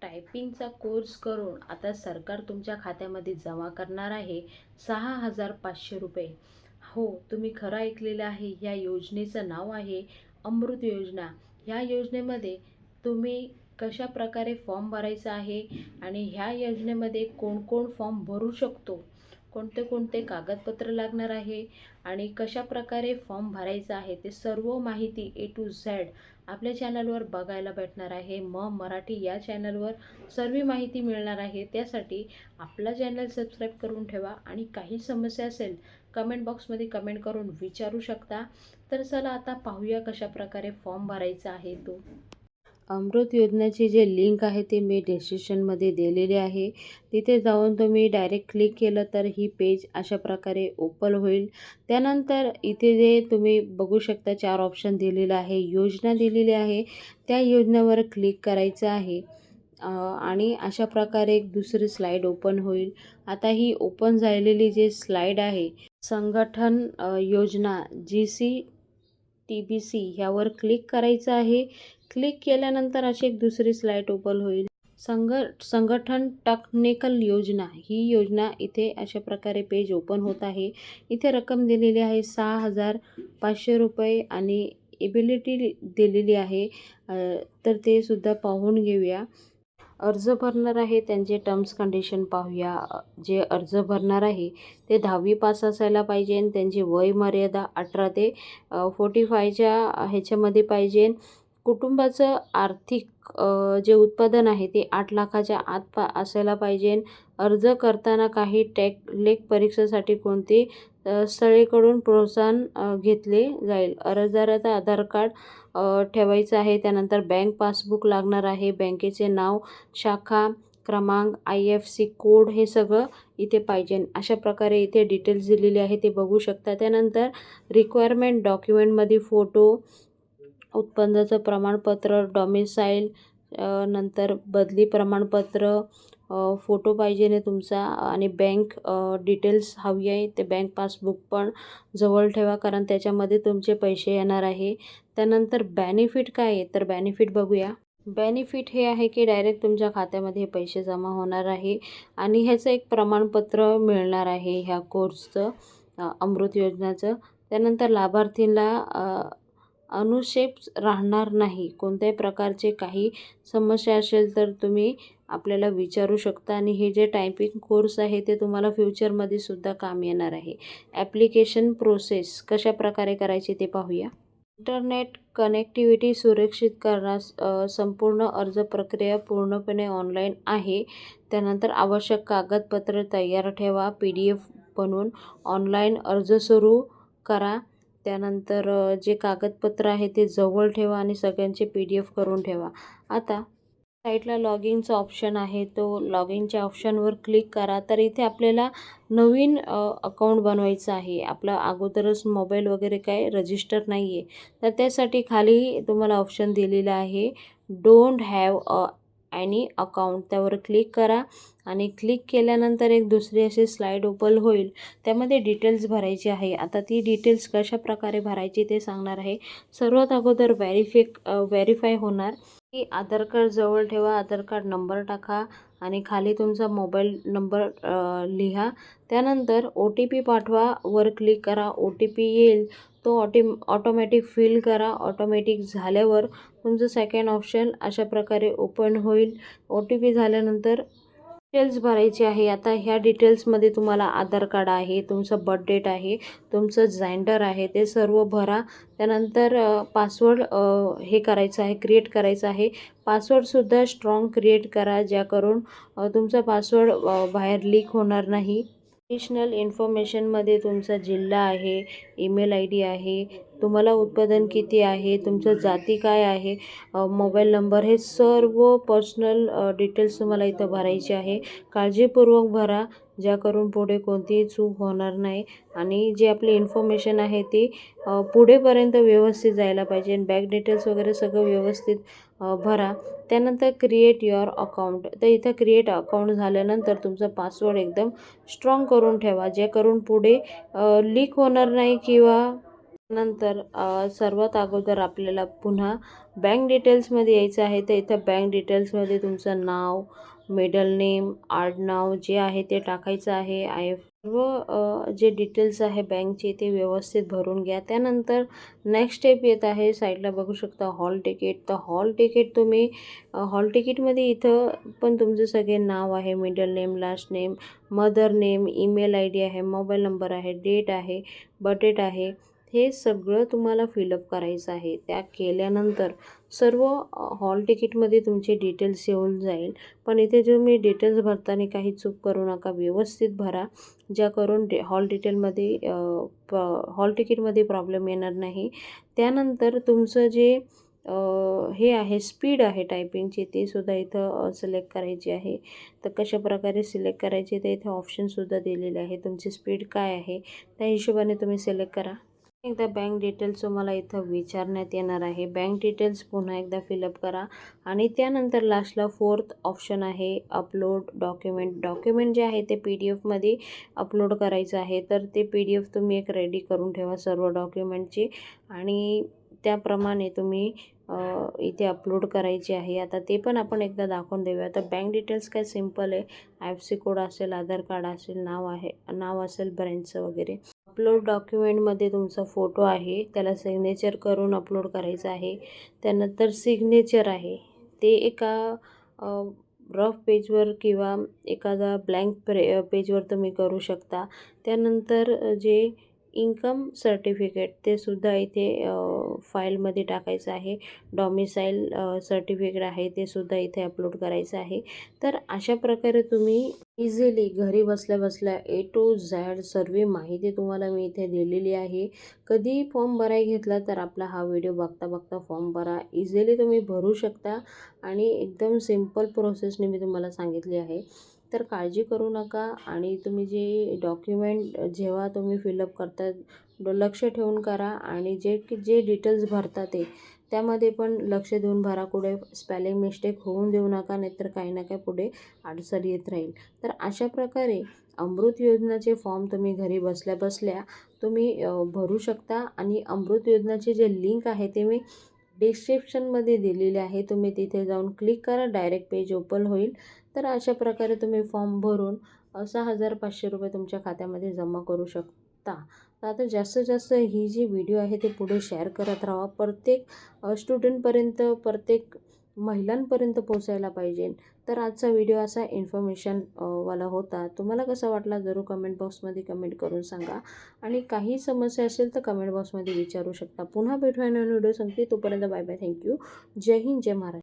टायपिंगचा course करून आता सरकार तुमच्या खात्यामध्ये जमा करणार आहे 6,500 रुपये. हो, तुम्ही खरं ऐकलेलं आहे. ह्या योजनेचं नाव आहे अमृत योजना. ह्या योजनेमध्ये तुम्ही कशा प्रकारे फॉर्म भरायचा आहे आणि ह्या योजनेमध्ये कोण कोण फॉर्म भरू शकतो, कोणते कोणते कागदपत्र लागणार आहे आणि कशा प्रकारे फॉर्म भरायचा आहे, ते सर्व माहिती A to Z आपल्या चॅनलवर बघायला भेटणार आहे. मराठी या चॅनलवर सर्व माहिती मिळणार आहे. त्यासाठी आपला चॅनल सबस्क्राईब करून ठेवा आणि काही समस्या असेल कमेंट बॉक्समध्ये कमेंट करून विचारू शकता. तर चला आता पाहूया कशा प्रकारे फॉर्म भरायचा आहे तो. अमृत योजनेची जे लिंक आहे ते मी डिस्क्रिप्शनमध्ये दिलेली आहे. तिथे जाऊन तुम्ही डायरेक्ट क्लिक केलं तर ही पेज अशा प्रकारे ओपन होईल. त्यानंतर इथे जे तुम्ही बघू शकता 4 ऑप्शन दिलेलं आहे, योजना दिलेली आहे. त्या योजनेवर क्लिक करायचं आहे आणि अशा प्रकारे एक दुसरी स्लाईड ओपन होईल. आता ही ओपन झालेली जी स्लाईड आहे, संगठन योजना GCTBC ह्यावर क्लिक करायचं आहे. क्लिक केल्यानंतर अशी एक दुसरी स्लाईड ओपन होईल. संगठन टेक्निकल योजना, ही योजना इथे अशा प्रकारे पेज ओपन होत आहे. इथे रक्कम दिलेली आहे 6,500 रुपये आणि एबिलिटी दिलेली आहे. तर ते सुद्धा पाहून घेऊया. अर्ज भरणार आहे त्यांचे टर्म्स कंडिशन पाहूया. जे अर्ज भरणार आहे ते 10वी पास असायला पाहिजे आणि त्यांची वय मर्यादा 18 ते 45च्या ह्याच्यामध्ये पाहिजे. कुटुंबाचं आर्थिक जे उत्पादन आहे ते 8 लाखाच्या आत असायला पाहिजे. अर्ज करताना काही लेख परीक्षेसाठी कोणते स्थळेकडून प्रोत्साहन घेतले जाईल. अर्जदाराचा आधार कार्ड ठेवायचं आहे. त्यानंतर बँक पासबुक लागणार आहे. बँकेचे नाव, शाखा क्रमांक, IFSC कोड हे सगळं इथे पाहिजे. अशा प्रकारे इथे डिटेल्स दिलेले आहे ते बघू शकता. त्यानंतर रिक्वायरमेंट डॉक्युमेंटमध्ये फोटो, उत्पन्नाचं प्रमाणपत्र, डॉमिसाईल, नंतर बदली प्रमाणपत्र, फोटो पाहिजे आहे तुमचा आणि बँक डिटेल्स हवी आहे. ते बँक पासबुक पण जवळ ठेवा कारण त्याच्यामध्ये तुमचे पैसे येणार आहे. त्यानंतर बेनिफिट काय आहे तर बेनिफिट बघूया. बेनिफिट हे आहे की डायरेक्ट तुमच्या खात्यामध्ये पैसे जमा होणार आहे आणि ह्याचं एक प्रमाणपत्र मिळणार आहे ह्या कोर्सचं, अमृत योजनाचं. त्यानंतर लाभार्थींना अनुक्षेप राहणार नाही. कोणत्याही प्रकारचे काही समस्या असेल तर तुम्ही आपल्याला विचारू शकता आणि हे जे टायपिंग कोर्स आहे ते तुम्हाला फ्युचरमध्ये सुद्धा काम येणार आहे. ॲप्लिकेशन प्रोसेस कशा प्रकारे करायची ते पाहूया. इंटरनेट कनेक्टिव्हिटी सुरक्षित करण्यास संपूर्ण अर्ज प्रक्रिया पूर्णपणे ऑनलाईन आहे. त्यानंतर आवश्यक कागदपत्र तयार ठेवा. PDF बनवून ऑनलाईन अर्ज सुरू करा. त्यानंतर जे कागदपत्र आहे ते जवळ ठेवा आणि सगळ्यांचे PDF करून ठेवा. आता साईटला लॉगिनचा ऑप्शन आहे, तो लॉगिनच्या ऑप्शनवर क्लिक करा. तर इथे आपल्याला नवीन अकाउंट बनवायचं आहे. आपला अगोदरच मोबाईल वगैरे काय रजिस्टर नाही आहे. तर त्यासाठी खाली तुम्हाला ऑप्शन दिलेला आहे डोंट हॅव एनी अकाउंट, त्यावर क्लिक करा आणि क्लिक केल्यानंतर एक दुसरी अशी स्लाईड ओपन होईल. त्यामध्ये डिटेल्स भरायची आहे. आता ती डिटेल्स कशा प्रकारे भरायची ते सांगणार आहे. सर्वात अगोदर व्हेरीफाय होणार की आधार कार्ड जवळ ठेवा, आधार कार्ड नंबर टाका आणि खाली तुमचा मोबाईल नंबर लिहा. त्यानंतर OTP पाठवा, वर क्लिक करा. OTP येईल तो ऑटोमॅटिक फिल करा. ऑटोमॅटिक झाल्यावर तुमचं सेकंड ऑप्शन अशा प्रकारे ओपन होईल. OTP झाल्यानंतर डिटेल्स भरायची आहे. आता ह्या डिटेल्समध्ये तुम्हाला आधार कार्ड आहे, तुमचं बर्थ डेट आहे, तुमचं जेंडर आहे, ते सर्व भरा. त्यानंतर पासवर्ड हे करायचं आहे, क्रिएट करायचं आहे. पासवर्डसुद्धा स्ट्रॉंग क्रिएट करा, ज्याकरून तुमचा पासवर्ड बाहेर लीक होणार नाही. ॲडिशनल इन्फॉर्मेशनमध्ये तुमचा जिल्हा आहे, ईमेल ID आहे, तुम्हाला उत्पादन किती आहे, तुमचं जाती काय आहे, मोबाईल नंबर, हे सर्व पर्सनल डिटेल्स तुम्हाला इथं भरायचे आहे. काळजीपूर्वक भरा, ज्याकरून पुढे कोणतीही चूक होणार नाही आणि जी आपली इन्फॉर्मेशन आहे ती पुढेपर्यंत व्यवस्थित जायला पाहिजे. बँक डिटेल्स वगैरे सगळं व्यवस्थित भरा. त्यानंतर क्रिएट युअर अकाउंट, तर इथं क्रिएट अकाउंट झाल्यानंतर तुमचा पासवर्ड एकदम स्ट्रॉंग करून ठेवा, जे करून पुढे लीक होणार नाही किंवा नंतर सर्वात अगोदर आपल्याला पुन्हा बँक डिटेल्समध्ये यायचं आहे. तर इथं बँक डिटेल्समध्ये तुमचं नाव, मिडल नेम, आडनाव जे आहे ते टाकायचं आहे. सर्व जे डिटेल्स आहे बँकचे ते व्यवस्थित भरून घ्या. त्यानंतर नेक्स्ट स्टेप येत आहे. साईडला बघू शकता हॉल तिकीट. तर हॉल तिकीट तुम्ही हॉल तिकीटमध्ये इथं पण तुमचे सगळे नाव आहे, middle name, last name, mother name, email ID आहे, मोबाईल नंबर आहे, डेट आहे, बर्थ आहे. हे सगळं तुम्हाला फिलअप करायचं आहे. त्या केल्यानंतर सर्व हॉल तिकीटमध्ये तुमचे डिटेल्स येऊन जाईल. पण इथे तुम्ही डिटेल्स भरताना काही चूक करू नका, व्यवस्थित भरा, ज्या करून हॉल तिकीटमध्ये प्रॉब्लेम येणार नाही. त्यानंतर तुमचं जे हे आहे स्पीड आहे टायपिंगची ते सुद्धा इथं सिलेक्ट करायची आहे. तर कशाप्रकारे सिलेक्ट करायचे ते इथे ऑप्शनसुद्धा दिलेले आहे. तुमची स्पीड काय आहे त्या हिशोबाने तुम्ही सिलेक्ट करा. एकदा बँक डिटेल्स तुम्हाला इथं विचारण्यात येणार आहे. बँक डिटेल्स पुन्हा एकदा फिलअप करा आणि त्यानंतर लास्टला 4th ऑप्शन आहे अपलोड डॉक्युमेंट. डॉक्युमेंट जे आहे ते PDF अपलोड करायचं आहे. तर ते PDF तुम्ही एक रेडी करून ठेवा सर्व डॉक्युमेंटची आणि त्याप्रमाणे तुम्ही इथे अपलोड करायची आहे. आता ते पण आपण एकदा दाखवून देऊया. तर बँक डिटेल्स काय सिम्पल आहे. IFSC कोड असेल, आधार कार्ड असेल, नाव असेल ब्रँचचं वगैरे. अपलोड डॉक्युमेंटमध्ये तुमचा फोटो आहे, त्याला सिग्नेचर करून अपलोड करायचं आहे. त्यानंतर सिग्नेचर आहे ते एका रफ पेजवर किंवा एखादा ब्लँक पेजवर तुम्ही करू शकता. त्यानंतर जे इन्कम सर्टिफिकेट ते सुद्धा इथे फाईलमध्ये टाकायचं आहे. डॉमिसाईल सर्टिफिकेट आहे ते सुद्धा इथे अपलोड करायचं आहे. तर अशा प्रकारे तुम्ही इझिली घरी बसल्या बसल्या A to Z सर्व माहिती तुम्हाला मी इथे दिलेली आहे. कधी फॉर्म भरायला घेतला तर आपला हा व्हिडिओ बघता बघता फॉर्म भरा. इझिली तुम्ही भरू शकता आणि एकदम सिम्पल प्रोसेसने मी तुम्हाला सांगितली आहे. तर काळजी करू नका आणि तुम्ही जे डॉक्युमेंट जेव्हा तुम्ही फिलअप करता लक्ष ठेवून करा आणि जे डिटेल्स भरता त्यामध्ये पण लक्ष देऊन भरा. कुठे स्पेलिंग मिस्टेक होऊन देऊ नका, नाहीतर काही ना काही पुढे अडचण येत राहील. तर अशा प्रकारे अमृत योजनाचे फॉर्म तुम्ही घरी बसल्या बसल्या तुम्ही भरू शकता आणि अमृत योजनाचे जे लिंक आहे ते मी डिस्क्रिप्शनमध्ये दिलेले आहे. तुम्ही तिथे जाऊन क्लिक करा, डायरेक्ट पेज ओपन होईल. तर अशा प्रकारे तुम्ही फॉर्म भरून 6,500 रुपये तुमच्या खात्यामध्ये जमा करू शकता. तर आता जास्तीत जास्त ही जी व्हिडिओ आहे ते पुढे शेअर करत राहा. प्रत्येक स्टुडंटपर्यंत, प्रत्येक महिलांपर्यंत पोचायला पाहिजे. तर आजचा व्हिडिओ असा इन्फॉर्मेशन वाला होता. तुम्हाला कसा वाटला जरूर कमेंट बॉक्समध्ये कमेंट करून सांगा आणि काही समस्या असेल तर कमेंट बॉक्समध्ये विचारू शकता. पुन्हा भेटूया नवीन व्हिडिओ सांगते. तोपर्यंत बाय बाय. थँक्यू. जय हिंद, जय महाराष्ट्र.